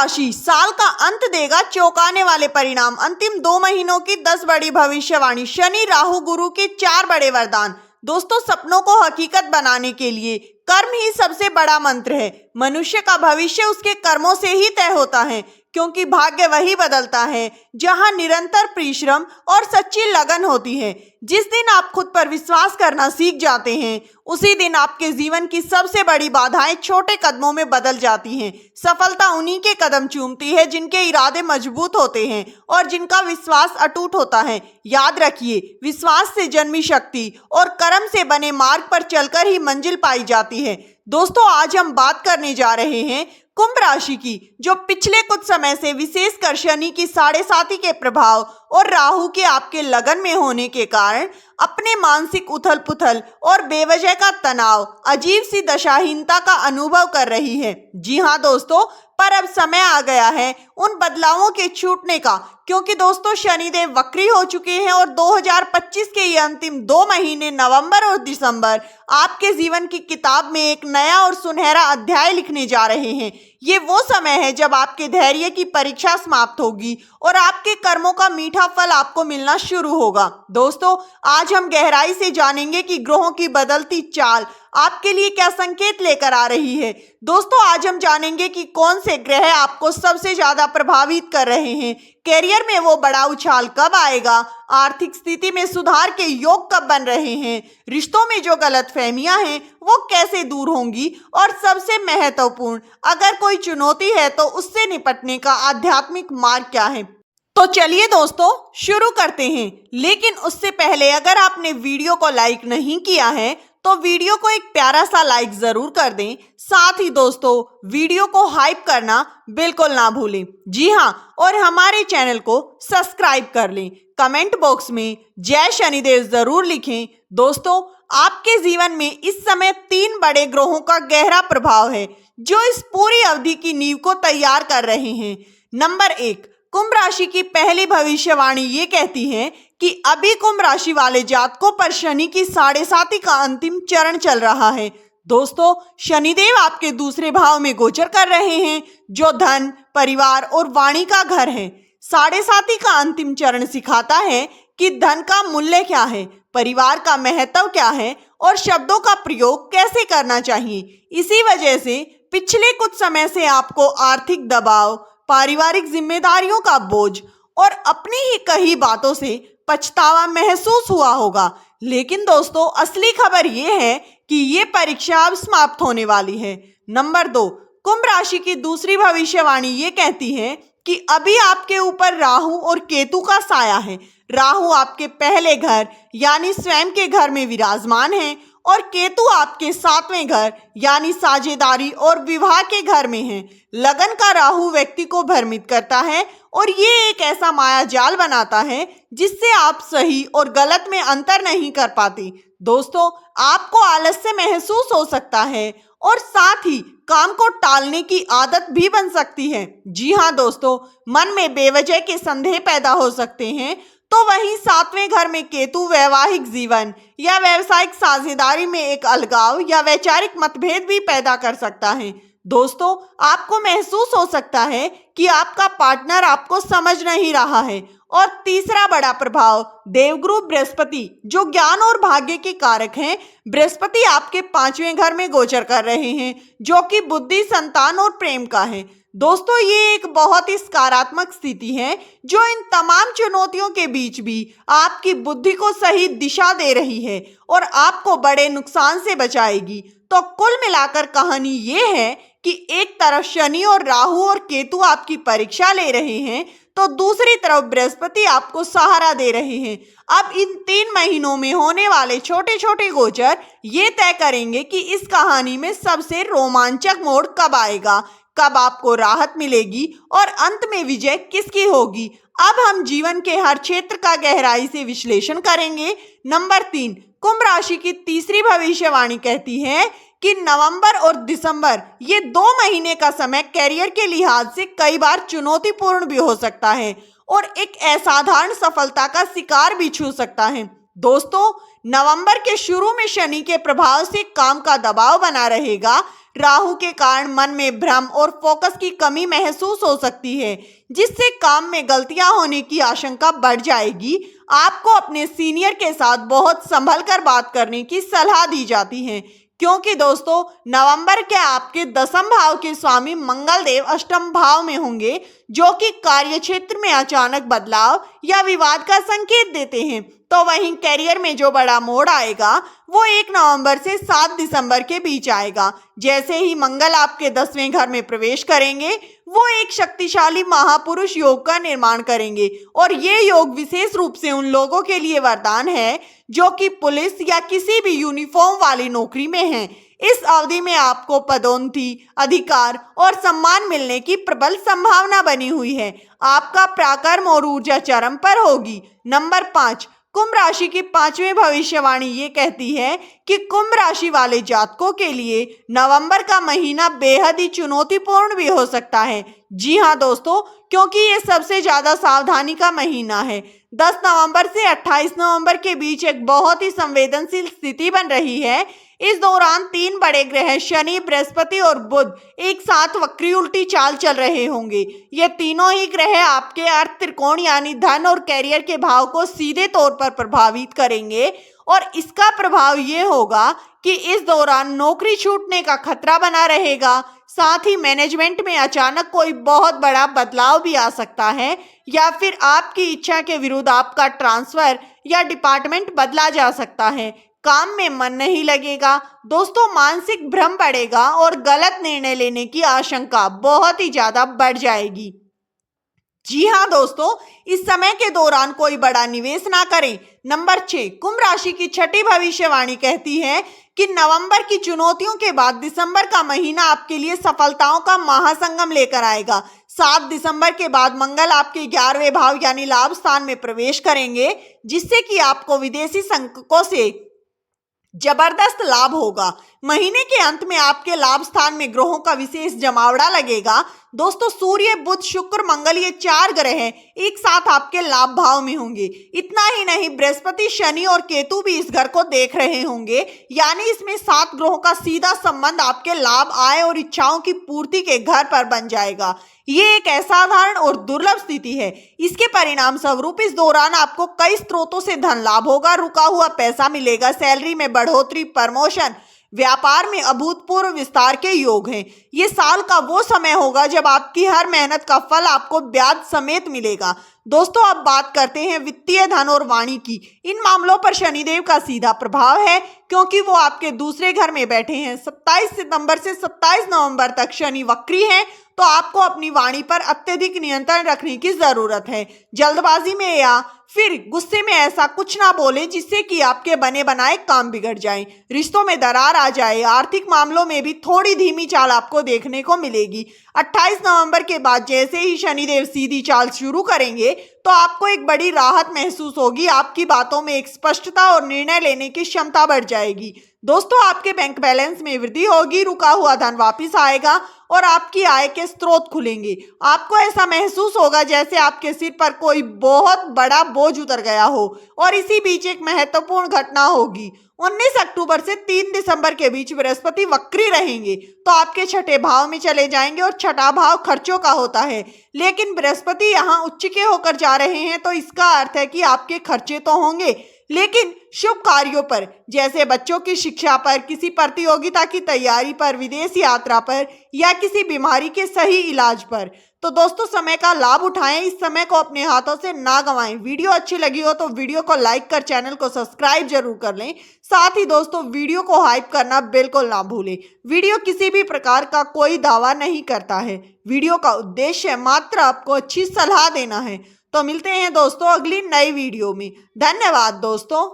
राशि साल का अंत देगा चौंकाने वाले परिणाम। अंतिम 2 महीनों की 10 बड़ी भविष्यवाणी। शनि राहु गुरु के 4 बड़े वरदान। दोस्तों, सपनों को हकीकत बनाने के लिए कर्म ही सबसे बड़ा मंत्र है। मनुष्य का भविष्य उसके कर्मों से ही तय होता है, क्योंकि भाग्य वही बदलता है जहां निरंतर परिश्रम और सच्ची लगन होती है। जिस दिन आप खुद पर विश्वास करना सीख जाते हैं, उसी दिन आपके जीवन की सबसे बड़ी बाधाएं छोटे कदमों में बदल जाती हैं। सफलता उन्हीं के कदम चूमती है जिनके इरादे मजबूत होते हैं और जिनका विश्वास अटूट होता है। याद रखिए, विश्वास से जन्मी शक्ति और कर्म से बने मार्ग पर चलकर ही मंजिल पाई जाती है। दोस्तों, आज हम बात करने जा रहे हैं कुंभ राशि की, जो पिछले कुछ समय से विशेषकर शनि की 7.5 के प्रभाव और राहु के आपके लगन में होने के कारण अपने मानसिक उथल पुथल और बेवजह का तनाव, अजीब सी दशाहीनता का अनुभव कर रही है। जी हाँ दोस्तों, पर अब समय आ गया है उन बदलावों के छूटने का, क्योंकि दोस्तों शनिदेव वक्री हो चुके हैं और 2025 के ये अंतिम 2 महीने नवंबर और दिसंबर आपके जीवन की किताब में एक नया और सुनहरा अध्याय लिखने जा रहे हैं। ये वो समय है जब आपके धैर्य की परीक्षा समाप्त होगी और आपके कर्मों का मीठा फल आपको मिलना शुरू होगा। दोस्तों, आज हम गहराई से जानेंगे कि ग्रहों की बदलती चाल आपके लिए क्या संकेत लेकर आ रही है। दोस्तों, आज हम जानेंगे कि कौन से ग्रह आपको सबसे ज्यादा प्रभावित कर रहे हैं, कैरियर में वो बड़ा उछाल कब आएगा, आर्थिक स्थिति में सुधार के योग कब बन रहे हैं, रिश्तों में जो गलतफहमियां हैं वो कैसे दूर होंगी, और सबसे महत्वपूर्ण, अगर कोई चुनौती है तो उससे निपटने का आध्यात्मिक मार्ग क्या है। तो चलिए दोस्तों, शुरू करते हैं। लेकिन उससे पहले अगर आपने वीडियो को लाइक नहीं किया है तो वीडियो को एक प्यारा सा लाइक जरूर कर दें। साथ ही दोस्तों, वीडियो को हाइप करना बिल्कुल ना भूलें। जी हाँ, और हमारे चैनल को सब्सक्राइब कर लें। कमेंट बॉक्स में जय शनिदेव जरूर लिखें। दोस्तों, आपके जीवन में इस समय 3 बड़े ग्रहों का गहरा प्रभाव है जो इस पूरी अवधि की नींव को तैयार कर रहे हैं। नंबर 1, कुंभ राशि की पहली भविष्यवाणी ये कहती है कि अभी कुंभ राशि वाले जातकों पर शनि की 7.5 का अंतिम चरण चल रहा है। दोस्तों, शनिदेव आपके दूसरे भाव में गोचर कर रहे हैं, जो धन, परिवार और वाणी का घर है। 7.5 का अंतिम चरण सिखाता है कि धन का मूल्य क्या है, परिवार का महत्व क्या है और शब्दों का प्रयोग कैसे करना चाहिए। इसी वजह से पिछले कुछ समय से आपको आर्थिक दबाव, पारिवारिक जिम्मेदारियों का बोझ और अपनी ही कही बातों से पछतावा महसूस हुआ होगा। लेकिन दोस्तों, असली खबर ये है कि ये परीक्षा अब समाप्त होने वाली है। नंबर 2, कुंभ राशि की दूसरी भविष्यवाणी ये कहती है कि अभी आपके ऊपर राहु और केतु का साया है। राहु आपके पहले घर यानी स्वयं के घर में विराजमान है और केतु आपके 7वें घर यानी साझेदारी और विवाह के घर में है। लगन का राहु व्यक्ति को भ्रमित करता है और ये एक ऐसा माया जाल बनाता है जिससे आप सही और गलत में अंतर नहीं कर पाते। दोस्तों, आपको आलस्य महसूस हो सकता है और साथ ही काम को टालने की आदत भी बन सकती है। जी हाँ दोस्तों, मन में बेवजह के संदेह पैदा हो सकते हैं। तो वहीं 7वें घर में केतु वैवाहिक जीवन या व्यावसायिक साझेदारी में एक अलगाव या वैचारिक मतभेद भी पैदा कर सकता है। दोस्तों, आपको महसूस हो सकता है कि आपका पार्टनर आपको समझ नहीं रहा है। और तीसरा बड़ा प्रभाव, देवगुरु बृहस्पति, जो ज्ञान और भाग्य के कारक हैं, बृहस्पति आपके 5वें घर में गोचर कर रहे हैं, जो कि बुद्धि, संतान और प्रेम का है। दोस्तों, ये एक बहुत ही सकारात्मक स्थिति है जो इन तमाम चुनौतियों के बीच भी आपकी बुद्धि को सही दिशा दे रही है और आपको बड़े नुकसान से बचाएगी। तो कुल मिलाकर कहानी ये है कि एक तरफ शनि और राहु और केतु आपकी परीक्षा ले रहे हैं, तो दूसरी तरफ बृहस्पति आपको सहारा दे रहे हैं। अब इन 3 महीनों में होने वाले छोटे छोटे गोचर ये तय करेंगे कि इस कहानी में सबसे रोमांचक मोड़ कब आएगा, कब आपको राहत मिलेगी और अंत में विजय किसकी होगी। अब हम जीवन के हर क्षेत्र का गहराई से विश्लेषण करेंगे। नंबर 3, कुंभ राशि की तीसरी भविष्यवाणी कहती है कि नवंबर और दिसंबर, ये 2 महीने का समय कैरियर के लिहाज से कई बार चुनौतीपूर्ण भी हो सकता है और एक असाधारण सफलता का शिकार भी छू सकता है। दोस्तों, नवंबर के शुरू में शनि के प्रभाव से काम का दबाव बना रहेगा। राहु के कारण मन में भ्रम और फोकस की कमी महसूस हो सकती है, जिससे काम में गलतियां होने की आशंका बढ़ जाएगी। आपको अपने सीनियर के साथ बहुत संभल कर बात करने की सलाह दी जाती है, क्योंकि दोस्तों नवंबर के आपके 10वें भाव के स्वामी मंगल देव अष्टम भाव में होंगे, जो कि कार्य क्षेत्र में अचानक बदलाव या विवाद का संकेत देते हैं। तो वहीं करियर में जो बड़ा मोड़ आएगा वो 1 नवंबर से 7 दिसंबर के बीच आएगा। जैसे ही मंगल आपके 10वें घर में प्रवेश करेंगे वो एक शक्तिशाली महापुरुष योग का निर्माण करेंगे, और ये योग विशेष रूप से उन लोगों के लिए वरदान है जो कि पुलिस या किसी भी यूनिफॉर्म वाली नौकरी में हैं। इस अवधि में आपको पदोन्नति, अधिकार और सम्मान मिलने की प्रबल संभावना बनी हुई है। आपका पराक्रम और ऊर्जा चरम पर होगी। नंबर 5, कुंभ राशि की 5वीं भविष्यवाणी ये कहती है कि कुंभ राशि वाले जातकों के लिए नवंबर का महीना बेहद ही चुनौतीपूर्ण भी हो सकता है। जी हाँ दोस्तों, क्योंकि ये सबसे ज्यादा सावधानी का महीना है। 10 नवंबर से 28 नवंबर के बीच एक बहुत ही संवेदनशील स्थिति बन रही है। इस दौरान 3 बड़े ग्रह शनि, बृहस्पति और बुध एक साथ वक्री उल्टी चाल चल रहे होंगे। ये तीनों ही ग्रह आपके अर्थ त्रिकोण यानी धन और कैरियर के भाव को सीधे तौर पर प्रभावित करेंगे, और इसका प्रभाव ये होगा कि इस दौरान नौकरी छूटने का खतरा बना रहेगा। साथ ही मैनेजमेंट में अचानक कोई बहुत बड़ा बदलाव भी आ सकता है, या फिर आपकी इच्छा के विरुद्ध आपका ट्रांसफर या डिपार्टमेंट बदला जा सकता है। काम में मन नहीं लगेगा दोस्तों, मानसिक भ्रम बढ़ेगा और गलत निर्णय लेने की आशंका बहुत ही ज्यादा बढ़ जाएगी। जी हाँ दोस्तों, इस समय के दौरान कोई बड़ा निवेश ना करें। नंबर 6, कुंभ राशि की 6ठी भविष्यवाणी कहती है कि नवंबर की चुनौतियों के बाद दिसंबर का महीना आपके लिए सफलताओं का महासंगम लेकर आएगा। 7 दिसंबर के बाद मंगल आपके 11वें भाव यानी लाभ स्थान में प्रवेश करेंगे, जिससे कि आपको विदेशी संपर्कों से जबरदस्त लाभ होगा। महीने के अंत में आपके लाभ स्थान में ग्रहों का विशेष जमावड़ा लगेगा। दोस्तों सूर्य, बुध, शुक्र, मंगल ये 4 ग्रह एक साथ आपके लाभ भाव में होंगे। इतना ही नहीं, बृहस्पति, शनि और केतु भी इस घर को देख रहे होंगे, यानी इसमें 7 ग्रहों का सीधा संबंध आपके लाभ, आय और इच्छाओं की पूर्ति के घर पर बन जाएगा। ये एक असाधारण और दुर्लभ स्थिति है। इसके परिणाम स्वरूप इस दौरान आपको कई स्रोतों से धन लाभ होगा, रुका हुआ पैसा मिलेगा, सैलरी में बढ़ोतरी, प्रमोशन, व्यापार में अभूतपूर्व विस्तार के योग हैं। ये साल का वो समय होगा जब आपकी हर मेहनत का फल आपको ब्याज समेत मिलेगा। दोस्तों अब बात करते हैं वित्तीय, धन और वाणी की। इन मामलों पर शनिदेव का सीधा प्रभाव है, क्योंकि वो आपके दूसरे घर में बैठे हैं। 27 सितंबर से 27 नवंबर तक शनि वक्री हैं, तो आपको अपनी वाणी पर अत्यधिक नियंत्रण रखने की जरूरत है। जल्दबाजी में या फिर गुस्से में ऐसा कुछ ना बोले जिससे कि आपके बने बनाए काम बिगड़ जाएं, रिश्तों में दरार आ जाए। आर्थिक मामलों में भी थोड़ी धीमी चाल आपको देखने को मिलेगी। 28 नवंबर के बाद जैसे ही शनिदेव सीधी चाल शुरू करेंगे तो आपको एक बड़ी राहत महसूस होगी। आपकी बातों में एक स्पष्टता और निर्णय लेने की क्षमता बढ़ जाएगी। दोस्तों आपके बैंक बैलेंस में वृद्धि होगी, रुका हुआ धन वापस आएगा और आपकी आय के स्रोत खुलेंगे। आपको ऐसा महसूस होगा जैसे आपके सिर पर कोई बहुत बड़ा बोझ उतर गया हो। और इसी बीच एक महत्वपूर्ण घटना होगी। 19 अक्टूबर से 3 दिसंबर के बीच बृहस्पति वक्री रहेंगे, तो आपके 6ठे भाव में चले जाएंगे, और 6ठा भाव खर्चों का होता है। लेकिन बृहस्पति यहाँ उच्च के होकर जा रहे हैं, तो इसका अर्थ है कि आपके खर्चे तो होंगे, लेकिन शुभ कार्यों पर, जैसे बच्चों की शिक्षा पर, किसी प्रतियोगिता की तैयारी पर, विदेश यात्रा पर, या किसी बीमारी के सही इलाज पर। तो दोस्तों समय का लाभ उठाएं, इस समय को अपने हाथों से ना गंवाएं। वीडियो अच्छी लगी हो तो वीडियो को लाइक कर चैनल को सब्सक्राइब जरूर कर लें। साथ ही दोस्तों वीडियो को हाइप करना बिल्कुल ना भूलें। वीडियो किसी भी प्रकार का कोई दावा नहीं करता है। वीडियो का उद्देश्य मात्र आपको अच्छी सलाह देना है। तो मिलते हैं दोस्तों अगली नई वीडियो में। धन्यवाद दोस्तों।